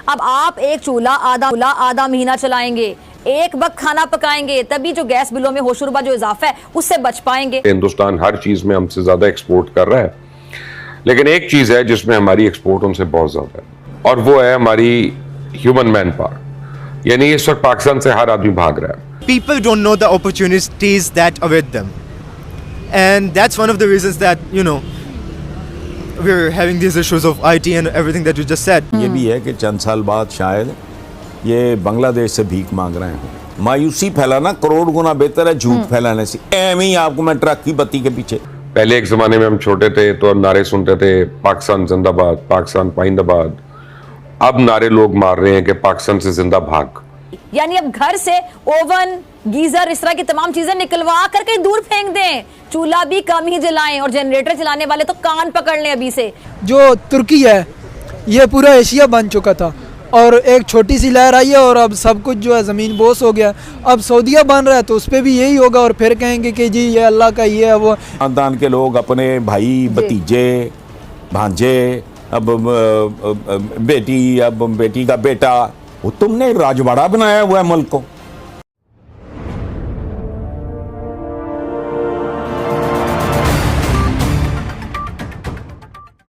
अब आप एक चूल्हा आधा महीना चलाएंगे, एक वक्त खाना पकाएंगे, तभी जो गैस बिलों में होशरुबा जो इजाफा है उससे बच पाएंगे। हिंदुस्तान हर चीज में हमसे ज्यादा एक्सपोर्ट कर रहा है, लेकिन एक चीज है जिसमें हमारी एक्सपोर्ट उनसे बहुत ज्यादा है, और वो है हमारी ह्यूमन मैन पावर। यानी इस वक्त पाकिस्तान से हर आदमी भाग रहा है। People don't know the opportunities that await them, and that's one of the reasons that we're having these issues of IT and everything that you just said. ये भी है कि चंद साल बाद शायद ये बांग्लादेश से भीख मांग रहे हैं। मायूसी फैलाना करोड़ गुना बेहतर है झूठ फैलाने से। एवं ही आपको मैं ट्रक की बत्ती के पीछे। पहले एक जमाने में हम छोटे थे तो नारे सुनते थे पाकिस्तान जिंदाबाद, पाकिस्तान पाइंदाबाद। अब नारे लोग मार रहे हैं कि पाकिस्तान से जिंदा भाग। यानी अब घर से ओवन, गीजर, इस तरह की तमाम चीजें निकलवा कर कहीं दूर फेंक दें, चूल्हा भी कम ही जलाएं, और जनरेटर चलाने वाले तो कान पकड़ लें अभी से। जो तुर्की है ये पूरा एशिया बन चुका था और एक छोटी सी लहर आई है और अब सब कुछ जो है ज़मीन बोस हो गया। अब सऊदीया बन रहा है तो उस पर भी यही होगा और फिर कहेंगे कि जी ये अल्लाह का ये है वो। खानदान के लोग अपने भाई, भतीजे, भांजे, अब बेटी, अब बेटी का बेटा, वो तुमने राजवाड़ा बनाया हुआ है मुल्क को।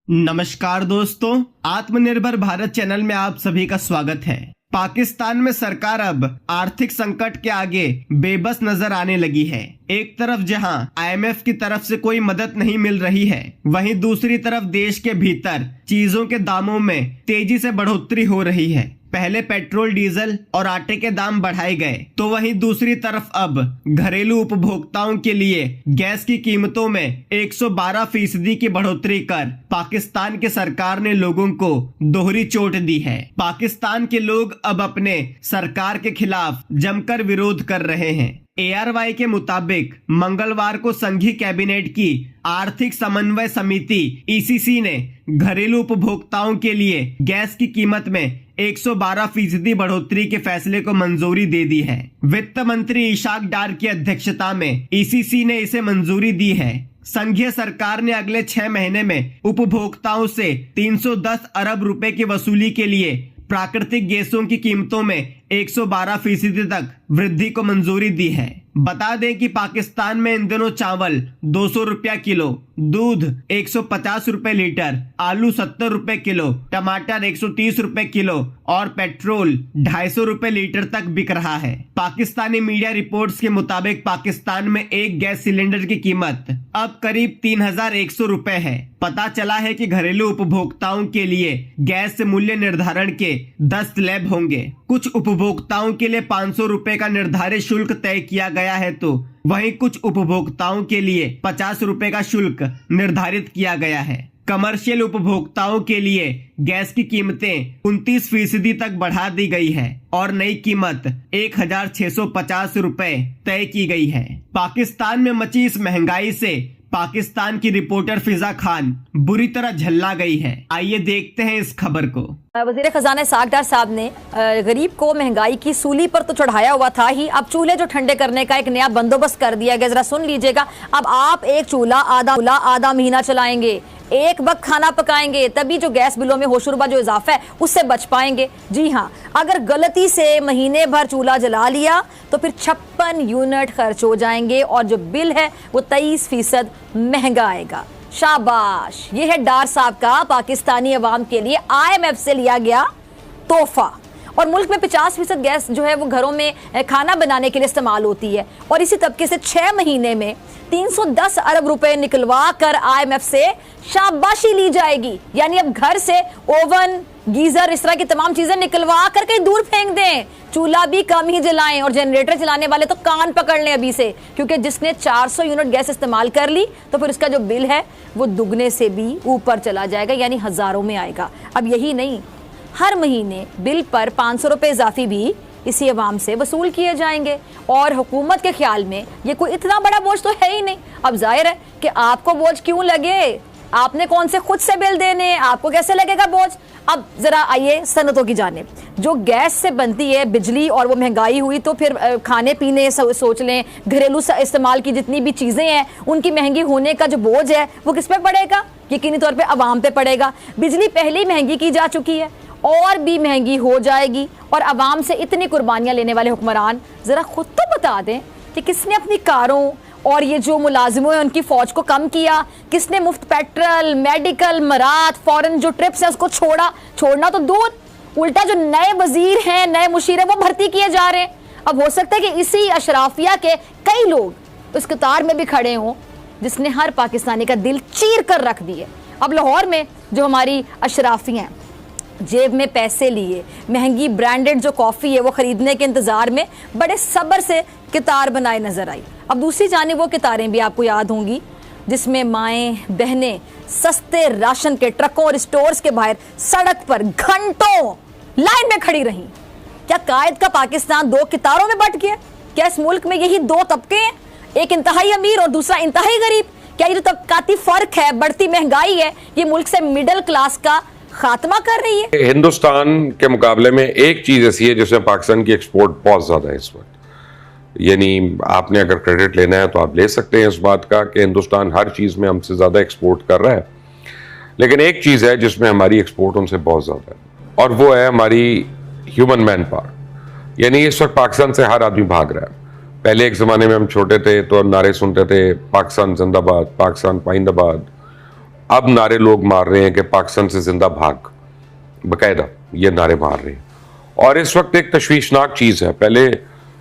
नमस्कार दोस्तों, आत्मनिर्भर भारत चैनल में आप सभी का स्वागत है। पाकिस्तान में सरकार अब आर्थिक संकट के आगे बेबस नजर आने लगी है। एक तरफ जहां IMF की तरफ से कोई मदद नहीं मिल रही है, वहीं दूसरी तरफ देश के भीतर चीजों के दामों में तेजी से बढ़ोतरी हो रही है। पहले पेट्रोल, डीजल और आटे के दाम बढ़ाए गए, तो वहीं दूसरी तरफ अब घरेलू उपभोक्ताओं के लिए गैस की कीमतों में 112% की बढ़ोतरी कर पाकिस्तान की सरकार ने लोगों को दोहरी चोट दी है। पाकिस्तान के लोग अब अपने सरकार के खिलाफ जमकर विरोध कर रहे हैं। ARY के मुताबिक मंगलवार को संघीय कैबिनेट की आर्थिक समन्वय समिति ECC ने घरेलू उपभोक्ताओं के लिए गैस की कीमत में 112% बढ़ोतरी के फैसले को मंजूरी दे दी है। वित्त मंत्री इशाक डार की अध्यक्षता में ECC ने इसे मंजूरी दी है। संघीय सरकार ने अगले 6 महीने में उपभोक्ताओं से 310 अरब रुपए की वसूली के लिए प्राकृतिक गैसों की कीमतों में 112% तक वृद्धि को मंजूरी दी है। बता दें कि पाकिस्तान में इन दिनों चावल 200 रुपया किलो, दूध 150 रुपए लीटर, आलू 70 रुपए किलो, टमाटर 130 रुपए किलो और पेट्रोल 250 रुपए लीटर तक बिक रहा है। पाकिस्तानी मीडिया रिपोर्ट्स के मुताबिक पाकिस्तान में एक गैस सिलेंडर की कीमत अब करीब 3100 रुपए है। पता चला है कि घरेलू उपभोक्ताओं के लिए गैस मूल्य निर्धारण के 10 स्लैब होंगे। कुछ उपभोक्ताओं के लिए 500 रुपए का निर्धारित शुल्क तय किया गया है, तो वहीं कुछ उपभोक्ताओं के लिए 50 रुपए का शुल्क निर्धारित किया गया है। कमर्शियल उपभोक्ताओं के लिए गैस की कीमतें 29% तक बढ़ा दी गई है और नई कीमत 1650 रुपए तय की गई है। पाकिस्तान में मची इस महंगाई से पाकिस्तान की रिपोर्टर फिजा खान बुरी तरह झल्ला गई है। आइए देखते हैं इस खबर को। वजीर खजाना इशाक डार साहब ने गरीब को महंगाई की सूली पर तो चढ़ाया हुआ था ही, अब चूल्हे जो ठंडे करने का एक नया बंदोबस्त कर दिया गया। जरा सुन लीजिएगा। अब आप एक चूल्हा आधा महीना चलाएंगे, एक वक्त खाना पकाएंगे, तभी जो गैस बिलों में होशरुबा जो इजाफा है उससे बच पाएंगे। जी हाँ, अगर गलती से महीने भर चूल्हा जला लिया तो फिर 56 यूनिट खर्च हो जाएंगे और जो बिल है वो 23% महंगा आएगा। शाबाश, ये है डार साहब का पाकिस्तानी अवाम के लिए IMF से लिया गया तोहफा। और मुल्क में 50% गैस जो है वो घरों में खाना बनाने के लिए इस्तेमाल होती है, और इसी तबके से 6 महीने में 310 अरब रुपए निकलवा कर IMF से शाबाशी ली जाएगी। यानी अब घर से ओवन, गीजर, इस तरह की तमाम चीजें निकलवा कर कहीं दूर फेंक दें, चूल्हा भी कम ही जलाएं, और जनरेटर चलाने वाले तो कान पकड़ लें अभी से, क्योंकि जिसने 400 यूनिट गैस इस्तेमाल कर ली तो फिर उसका जो बिल है वो दुगने से भी ऊपर चला जाएगा, यानी हजारों में आएगा। अब यही नहीं, हर महीने बिल पर 500 रुपए इजाफी भी इसी अवाम से वसूल किए जाएंगे, और हुकूमत के ख्याल में ये कोई इतना बड़ा बोझ तो है ही नहीं। अब जाहिर है कि आपको बोझ क्यों लगे, आपने कौन से खुद से बिल देने, आपको कैसे लगेगा बोझ। अब जरा आइए सनतों की जानिब। जो गैस से बनती है बिजली और वो महंगाई हुई तो फिर खाने पीने सोच लें, घरेलू इस्तेमाल की जितनी भी चीज़ें हैं उनकी महंगी होने का जो बोझ है वो किस पे पड़ेगा? यकीनी तौर पे अवाम पे पड़ेगा। बिजली पहले ही महंगी की जा चुकी है और भी महंगी हो जाएगी। और आवाम से इतनी कुर्बानियां लेने वाले हुक्मरान ज़रा खुद तो बता दें कि किसने अपनी कारों और ये जो मुलाजिमों हैं उनकी फ़ौज को कम किया, किसने मुफ्त पेट्रोल, मेडिकल, मरात, फॉरेन जो ट्रिप्स हैं उसको छोड़ना तो दूर, उल्टा जो नए वजीर हैं, नए मुशीर हैं, वो भर्ती किए जा रहे हैं। अब हो सकता है कि इसी अशराफिया के कई लोग उस कतार में भी खड़े हों जिसने हर पाकिस्तानी का दिल चीर कर रख दिए। अब लाहौर में जो हमारी अशराफी हैं, जेब में पैसे लिए महंगी ब्रांडेड जो कॉफ़ी है वो ख़रीदने के इंतज़ार में बड़े सब्र से कतार बनाए नज़र आई। अब दूसरी जानिब वो कतारें भी आपको याद होंगी जिसमें माएँ बहनें सस्ते राशन के ट्रकों और स्टोर्स के बाहर सड़क पर घंटों लाइन में खड़ी रहीं। क्या कायद का पाकिस्तान दो कतारों में बट गया? क्या इस मुल्क में यही दो तबके हैं, एक इंतहाई अमीर और दूसरा इंतहाई गरीब? क्या ये जो तबकाती फ़र्क है, बढ़ती महंगाई है, ये मुल्क से मिडिल क्लास का खात्मा कर रही है? हिंदुस्तान के मुकाबले में एक चीज़ ऐसी है जिसमें पाकिस्तान की एक्सपोर्ट बहुत ज़्यादा है इस वक्त। यानी आपने अगर क्रेडिट लेना है तो आप ले सकते हैं इस बात का कि हिंदुस्तान हर चीज़ में हमसे ज़्यादा एक्सपोर्ट कर रहा है, लेकिन एक चीज़ है जिसमें हमारी एक्सपोर्ट उनसे बहुत ज़्यादा है, और वो है हमारी ह्यूमन मैन पावर। यानी इस वक्त पाकिस्तान से हर आदमी भाग रहा है। पहले एक ज़माने में हम छोटे थे तो नारे सुनते थे पाकिस्तान जिंदाबाद, पाकिस्तान पाइंदाबाद। अब नारे लोग मार रहे हैं कि पाकिस्तान से जिंदा भाग, बाकायदा ये नारे मार रहे हैं। और इस वक्त एक तशवीशनाक चीज़ है, पहले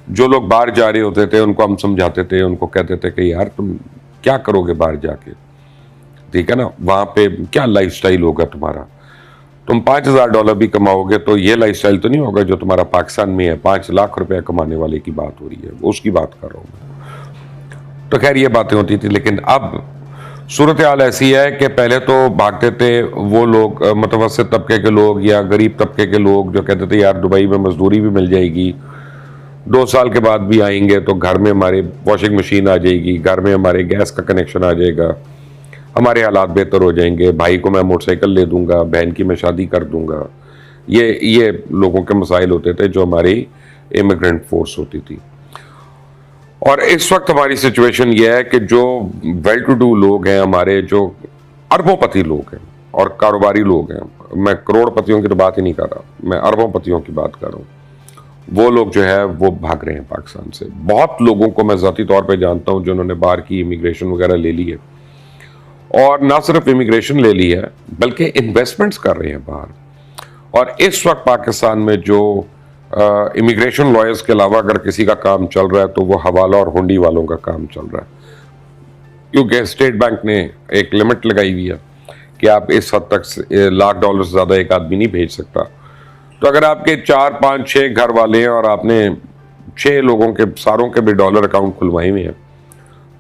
जो लोग बाहर जा रहे होते थे उनको हम समझाते थे, उनको कहते थे कि यार तुम क्या करोगे बाहर जाके, ठीक है ना, वहाँ पे क्या लाइफस्टाइल होगा तुम्हारा, तुम $5,000 भी कमाओगे तो ये लाइफस्टाइल तो नहीं होगा जो तुम्हारा पाकिस्तान में है। 5 लाख रुपया कमाने वाले की बात हो रही है, उसकी बात कर रहा हूँ मैं। तो खैर ये बातें होती थी, लेकिन अब सूरत हाल ऐसी है कि पहले तो भागते थे वो लोग मुतवस्सित तबके के लोग या गरीब तबके के लोग जो कहते थे यार दुबई में मजदूरी भी मिल जाएगी, 2 साल के बाद भी आएंगे तो घर में हमारे वॉशिंग मशीन आ जाएगी, घर में हमारे गैस का कनेक्शन आ जाएगा, हमारे हालात बेहतर हो जाएंगे, भाई को मैं मोटरसाइकिल ले दूंगा, बहन की मैं शादी कर दूंगा। ये लोगों के मसाइल होते थे जो हमारी इमिग्रेंट फोर्स होती थी। और इस वक्त हमारी सिचुएशन ये है कि जो वेल टू डू लोग हैं हमारे, जो अरबोंपति लोग हैं और कारोबारी लोग हैं, मैं करोड़पतियों की तो बात ही नहीं कर रहा, मैं अरबोंपतियों की बात कर रहा हूँ, वो लोग जो है वो भाग रहे हैं पाकिस्तान से। बहुत लोगों को मैं ज़ाती तौर पे जानता हूँ जिन्होंने बाहर की इमिग्रेशन वगैरह ले ली है, और ना सिर्फ इमिग्रेशन ले ली है बल्कि इन्वेस्टमेंट्स कर रहे हैं बाहर। और इस वक्त पाकिस्तान में जो इमिग्रेशन लॉयर्स के अलावा अगर किसी का काम चल रहा है तो वो हवाला और हुंडी वालों का काम चल रहा है, क्योंकि स्टेट बैंक ने एक लिमिट लगाई हुई है कि आप इस हद तक $1,00,000 से ज़्यादा एक आदमी नहीं भेज सकता। तो अगर आपके 4, 5, 6 घर वाले हैं और आपने 6 लोगों के सारों के भी डॉलर अकाउंट खुलवाए हुए हैं,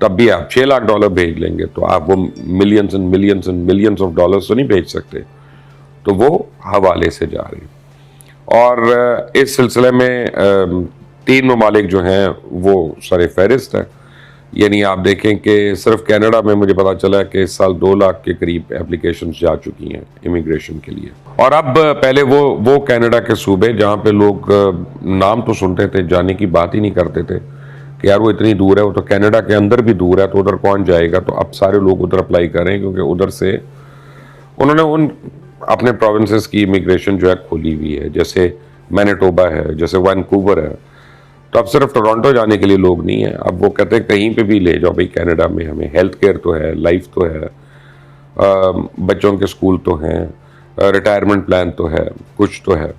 तब भी आप $6 लाख भेज लेंगे, तो आप वो millions and millions and millions of dollars तो नहीं भेज सकते, तो वो हवाले से जा रहे हैं। और इस सिलसिले में 3 ममालिक जो हैं वो सर फहरिस्त है। यानी आप देखें कि सिर्फ कनाडा में मुझे पता चला कि इस साल 2 लाख के करीब एप्लीकेशंस जा चुकी हैं इमिग्रेशन के लिए। और अब पहले वो कनाडा के सूबे जहाँ पे लोग नाम तो सुनते थे, जाने की बात ही नहीं करते थे कि यार वो इतनी दूर है, वो तो कनाडा के अंदर भी दूर है, तो उधर कौन जाएगा। तो अब सारे लोग उधर अप्लाई कर रहे हैं क्योंकि उधर से उन्होंने उन अपने प्रोविंसेस की इमिग्रेशन जो है खोली हुई है, जैसे मैनिटोबा है, जैसे वैनकूवर है। तो अब सिर्फ टोरंटो जाने के लिए लोग नहीं है, अब वो कहते हैं कहीं पे भी ले जाओ भाई, कनाडा में हमें हेल्थ केयर तो है, लाइफ तो है, बच्चों के स्कूल तो हैं, रिटायरमेंट प्लान तो है, कुछ तो है।